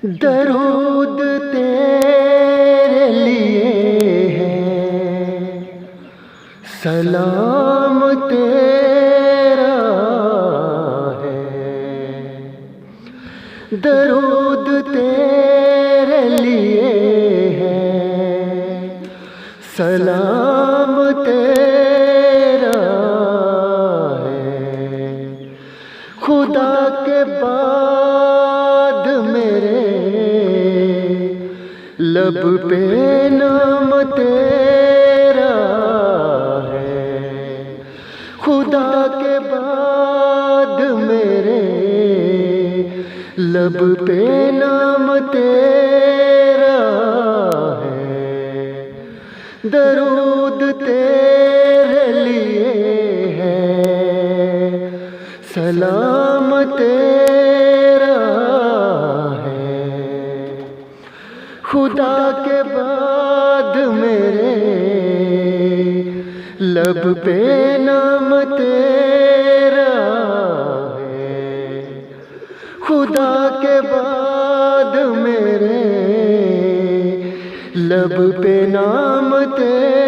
दरूद तेरे लिए है, सलाम तेरा है। दरूद तेरे लिए है, सलाम तेरा है। खुदा के बाद मेरे लब पे नाम तेरा है। खुदा के बाद मेरे लब पे नाम तेरा है। दरूद तेरे लिए है, सलाम तेरा है। खुदा के बाद मेरे लब पे नाम तेरा है। खुदा के बाद मेरे लब पे नाम तेरा